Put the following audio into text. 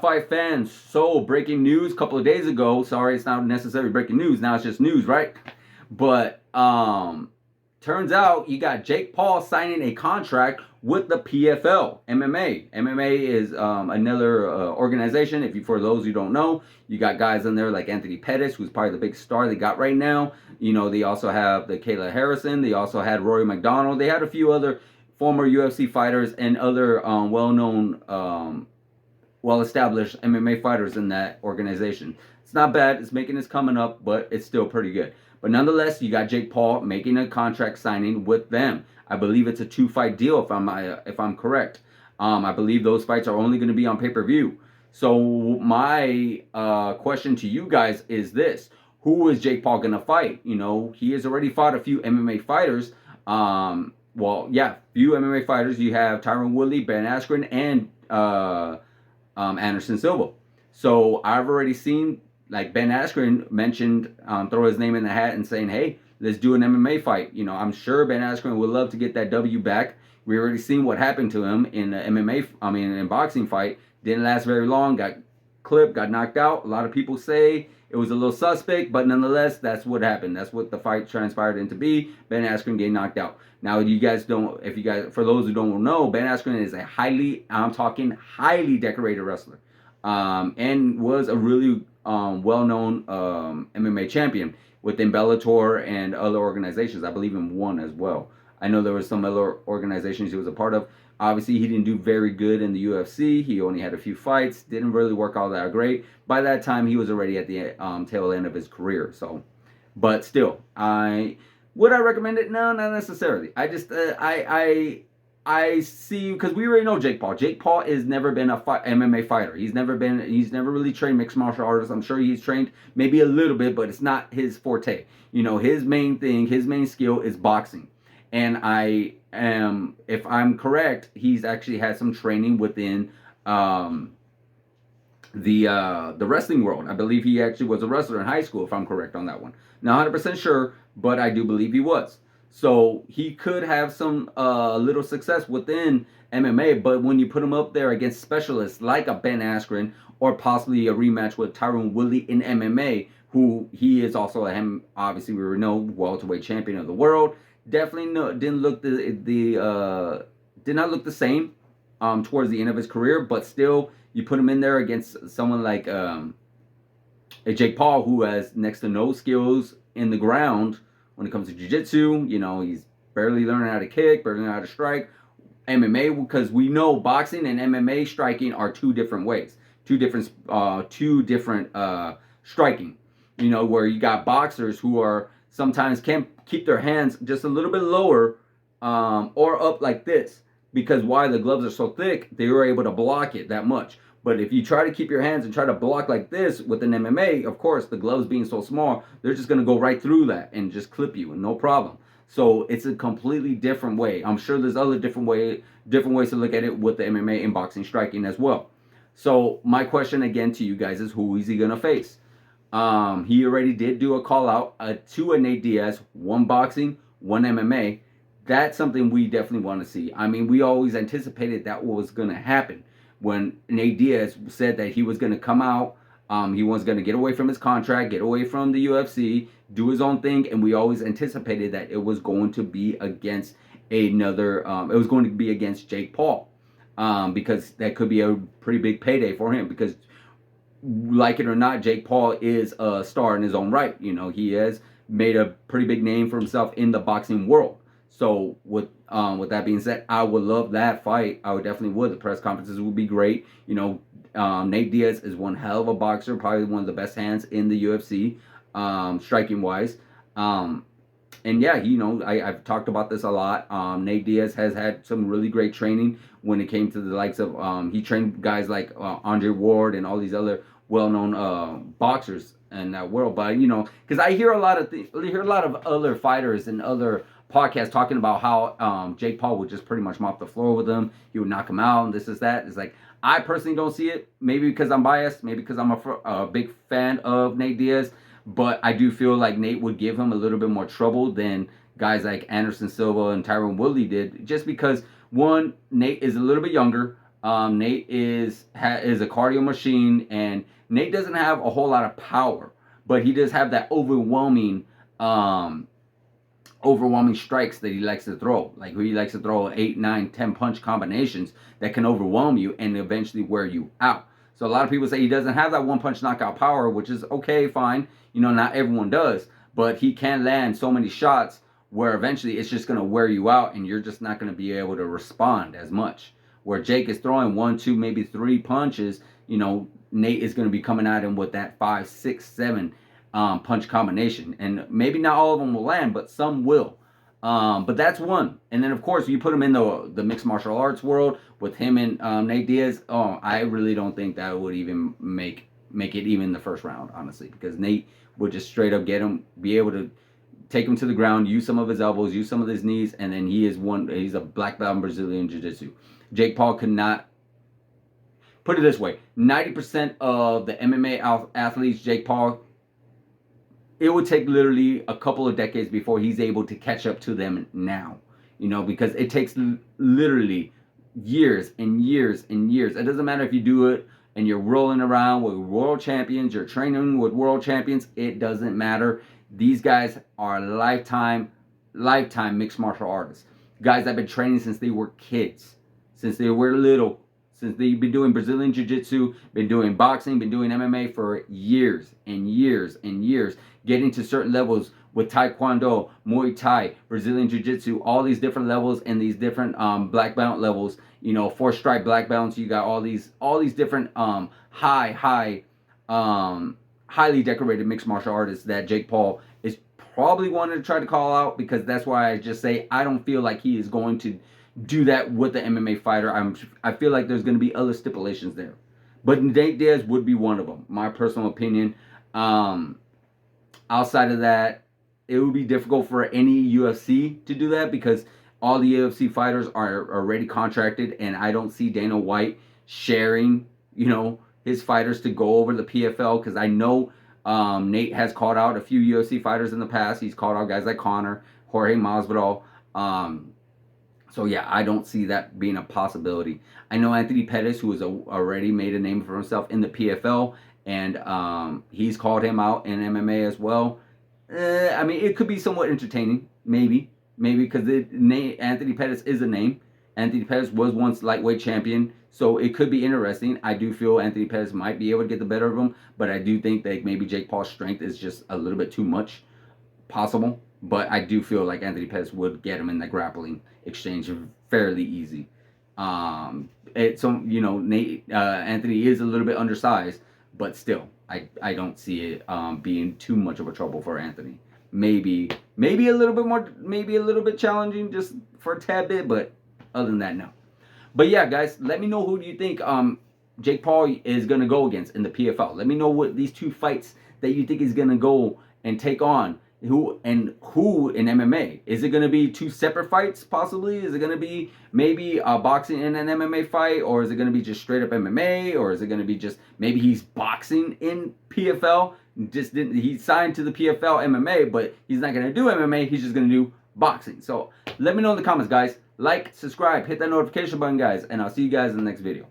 fight fans? So, breaking news a couple of days ago. Sorry, it's not necessarily breaking news. Now it's just news, right? But turns out you got Jake Paul signing a contract with the PFL MMA. MMA is another organization. For those who don't know, you got guys in there like Anthony Pettis, who's probably the big star they got right now. You know, they also have the Kayla Harrison. They also had Rory McDonald. They had a few other former UFC fighters and other well-known, well-established MMA fighters in that organization. It's not bad. It's making its coming up, but it's still pretty good. But nonetheless, you got Jake Paul making a contract signing with them. I believe it's a 2-fight deal, if I'm correct. I believe those fights are only going to be on pay-per-view. So my question to you guys is this: who is Jake Paul going to fight? You know, he has already fought a few MMA fighters. Few MMA fighters. You have Tyron Woodley, Ben Askren, and Anderson Silva. So I've already seen, like, Ben Askren mentioned, throw his name in the hat and saying, hey, let's do an MMA fight. You know, I'm sure Ben Askren would love to get that W back. We already seen what happened to him in the in boxing fight. Didn't last very long, got clipped, got knocked out. A lot of people say it was a little suspect, but nonetheless, that's what happened. That's what the fight transpired into be. Ben Askren getting knocked out. Now, for those who don't know, Ben Askren is a highly decorated wrestler, and was a really well-known MMA champion within Bellator and other organizations. I believe in one as well. I know there were some other organizations he was a part of. Obviously, he didn't do very good in the UFC. He only had a few fights. Didn't really work all that great. By that time, he was already at the tail end of his career. So, but still, would I recommend it? No, not necessarily. I just I see, because we already know Jake Paul. Jake Paul has never been a MMA fighter. He's never really trained mixed martial artists. I'm sure he's trained maybe a little bit, but it's not his forte. You know, his main skill is boxing. And if I'm correct, he's actually had some training within the wrestling world. I believe he actually was a wrestler in high school, if I'm correct on that one. Not 100% sure, but I do believe he was. So he could have some little success within MMA, but when you put him up there against specialists like a Ben Askren, or possibly a rematch with Tyron Woodley in MMA, who he is also obviously we know welterweight champion of the world. Definitely did not look the same towards the end of his career, but still, you put him in there against someone like a Jake Paul, who has next to no skills in the ground when it comes to jiu-jitsu. You know, he's barely learning how to kick, barely learning how to strike. MMA, because we know boxing and MMA striking are two different ways, two different striking. You know, where you got boxers who are sometimes can't keep their hands just a little bit lower or up like this, because why? The gloves are so thick, they were able to block it that much. But if you try to keep your hands and try to block like this with an MMA, of course, the gloves being so small, they're just going to go right through that and just clip you, and no problem. So it's a completely different way. I'm sure there's other different ways to look at it with the MMA and boxing striking as well. So my question again to you guys is, who is he going to face? He already did do a call out to a Nate Diaz, one boxing, one MMA. That's something we definitely want to see. I mean, we always anticipated that was going to happen. When Nate Diaz said that he was going to come out, he was going to get away from his contract, get away from the UFC, do his own thing, and we always anticipated that it was going to be against it was going to be against Jake Paul, because that could be a pretty big payday for him, because like it or not, Jake Paul is a star in his own right. You know, he has made a pretty big name for himself in the boxing world. So with that being said, I would love that fight. I would definitely would. The press conferences would be great. You know, Nate Diaz is one hell of a boxer, probably one of the best hands in the UFC, striking wise. And yeah, you know, I've talked about this a lot. Nate Diaz has had some really great training when it came to the likes of, he trained guys like Andre Ward and all these other well-known boxers in that world. But, you know, because I hear a lot of other fighters and other podcasts talking about how Jake Paul would just pretty much mop the floor with him. He would knock him out, and this is that. It's like, I personally don't see it. Maybe because I'm biased. Maybe because I'm a big fan of Nate Diaz. But I do feel like Nate would give him a little bit more trouble than guys like Anderson Silva and Tyron Woodley did. Just because, one, Nate is a little bit younger. Nate is a cardio machine, and Nate doesn't have a whole lot of power, but he does have that overwhelming strikes that he likes to throw. Like he likes to throw 8, 9, 10 punch combinations that can overwhelm you and eventually wear you out. So a lot of people say he doesn't have that one punch knockout power, which is okay, fine. You know, not everyone does, but he can land so many shots where eventually it's just going to wear you out and you're just not going to be able to respond as much. Where Jake is throwing 1, 2, maybe 3 punches, you know, Nate is going to be coming at him with that 5, 6, 7 punch combination, and maybe not all of them will land, but some will. But that's one. And then of course you put him in the mixed martial arts world with him and Nate Diaz. Oh, I really don't think that would even make it even the first round, honestly, because Nate would just straight up get him, be able to take him to the ground, use some of his elbows, use some of his knees, and then he's a black belt in Brazilian Jiu-Jitsu. Jake Paul could not. Put it this way, 90% of the MMA athletes, Jake Paul, it would take literally a couple of decades before he's able to catch up to them now. You know, because it takes literally years and years and years. It doesn't matter if you do it and you're rolling around with world champions, you're training with world champions, it doesn't matter. These guys are lifetime mixed martial artists. Guys that have been training since they were kids, since they were little, since they've been doing Brazilian Jiu-Jitsu, been doing boxing, been doing MMA for years and years and years, getting to certain levels with Taekwondo, Muay Thai, Brazilian Jiu-Jitsu, all these different levels and these different black belt levels. You know, 4-stripe black belts. You got all these different highly decorated mixed martial artists that Jake Paul is probably wanting to try to call out, because that's why I just say I don't feel like he is going to do that with the MMA fighter. I feel like there's going to be other stipulations there, but Nate Diaz would be one of them, my personal opinion. Outside of that, it would be difficult for any UFC to do that, because all the UFC fighters are already contracted, and I don't see Dana White sharing, you know, his fighters to go over the PFL, because I know Nate has called out a few UFC fighters in the past. He's called out guys like Conor, Jorge Masvidal. So yeah, I don't see that being a possibility. I know Anthony Pettis, who has already made a name for himself in the PFL, and he's called him out in MMA as well. I mean, it could be somewhat entertaining, maybe because Anthony Pettis is a name. Anthony Pettis was once lightweight champion, so it could be interesting. I do feel Anthony Pettis might be able to get the better of him, but I do think that maybe Jake Paul's strength is just a little bit too much possible. But I do feel like Anthony Pettis would get him in the grappling exchange fairly easy. You know, Anthony is a little bit undersized, but still, I don't see it being too much of a trouble for Anthony. Maybe a little bit more, maybe a little bit challenging just for a tad bit, but other than that, no. But yeah, guys, let me know who do you think Jake Paul is gonna go against in the PFL. Let me know what these two fights that you think he's gonna go and take on. Who in MMA? Is it going to be two separate fights possibly? Is it going to be maybe a boxing and an MMA fight? Or is it going to be just straight up MMA? Or is it going to be just maybe he's boxing in PFL? He's signed to the PFL MMA, but he's not going to do MMA. He's just going to do boxing. So let me know in the comments, guys. Like, subscribe, hit that notification button, guys. And I'll see you guys in the next video.